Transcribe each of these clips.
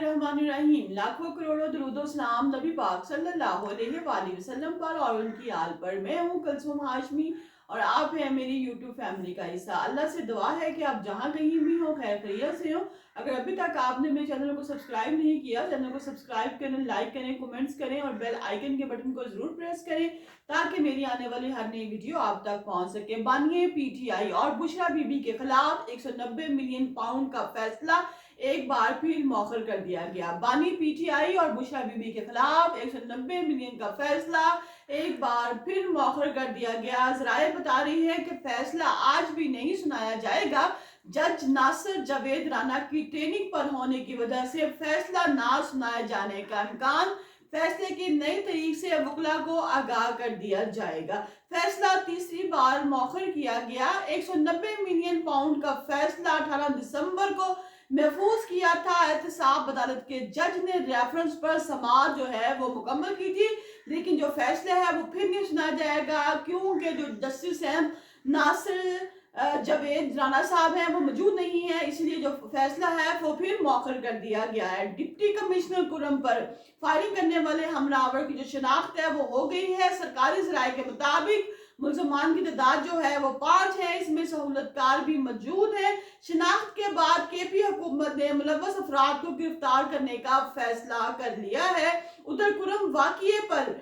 बिस्मिल्लाहिर्रहमानिर्रहीम। लाखों करोड़ों दरूदो सलाम नबी पाक सल्लल्लाहु अलैहि वसल्लम पर और उनकी आल पर। मैं हूँ कुलसुम हाशमी और आप हैं मेरी यूट्यूब फैमिली का हिस्सा। अल्लाह से दुआ है कि आप जहाँ कहीं भी हो खैर खैरियत से हो। अगर अभी तक आपने मेरे चैनल को सब्सक्राइब नहीं किया, चैनल को सब्सक्राइब करें, लाइक करें, कमेंट्स करें और बेल आइकन के बटन को जरूर प्रेस करें ताकि मेरी आने वाली हर नई वीडियो आप तक पहुंच सके। बानिए पीटीआई और बुशरा बीबी के खिलाफ 190 मिलियन पाउंड का फैसला एक बार फिर मौखर कर दिया गया। बानी पीटीआई और बुशरा बीबी के खिलाफ 190 मिलियन का फैसला एक बार फिर मौखर कर दिया गया। जराए बता रही है कि फैसला आज भी नहीं सुनाया जाएगा। जज नासिर जावेद राना की ट्रेनिंग पर होने की वजह से फैसला ना सुनाए जाने का इम्कान। फैसले की नई तारीख से वकला को आगाह कर दिया जाएगा। फैसला तीसरी बार मौखर किया गया। 190 मिलियन पाउंड का फैसला 18 दिसंबर को महफूज किया था। एहतसाब अदालत के जज ने रेफरेंस पर समाअत जो है वो मुकम्मल की थी, लेकिन जो फैसला है वो फिर नहीं सुना जाएगा क्योंकि जो जस्टिस हैं नासिर जावेद राना साहब हैं वो मौजूद नहीं है, इसलिए जो फैसला है वो फिर मौखर कर दिया गया है। डिप्टी कमिश्नर कुरम पर फायरिंग करने वाले हमलावर की जो शनाख्त है वो हो गई है। सरकारी जराये के मुताबिक मुलजमान की तादाद जो है वो 5 है, इसमें सहूलतकार भी मौजूद है। शनाख्त के बाद केपी हुकूमत ने मुलव्वस अफराद को गिरफ्तार करने का फैसला कर लिया है। उधर कुरम वाक़िए पर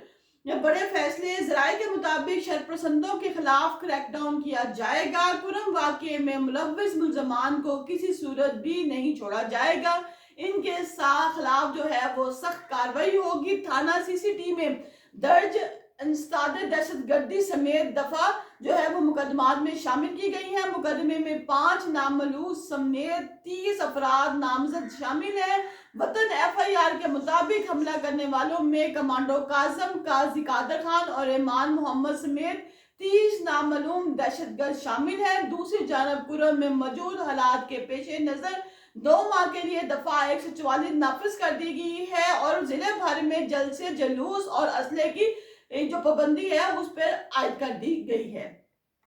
बड़े फैसले। जराये के मुताबिक शरपसंदों के खिलाफ क्रैकडाउन किया जाएगा। कुरम वाक़िए में मुलव्वस मुलजमान को किसी सूरत भी नहीं छोड़ा जाएगा। इनके खिलाफ जो है वो सख्त कार्रवाई होगी। थाना सीसीटी में दर्ज इंसदाद दहशतगर्दी समेत दफा जो है वो मुकदमात में शामिल की गई है। मुकदमे में 5 नामलूस समेत 30 अफराद नामजद शामिल हैं। वतन एफआईआर के मुताबिक हमला करने वालों में कमांडो काजम काजी कादर खान और ईमान मोहम्मद समेत 30 नामालूम दहशतगर्द शामिल हैं। दूसरी जानब कुरम में मौजूद हालात के पेश नजर 2 माह के लिए दफा 144 नाफिज कर दी गई है और जिले भर में जलसे जुलूस और असले की जो पाबंदी है उस पर आयद कर दी गई है।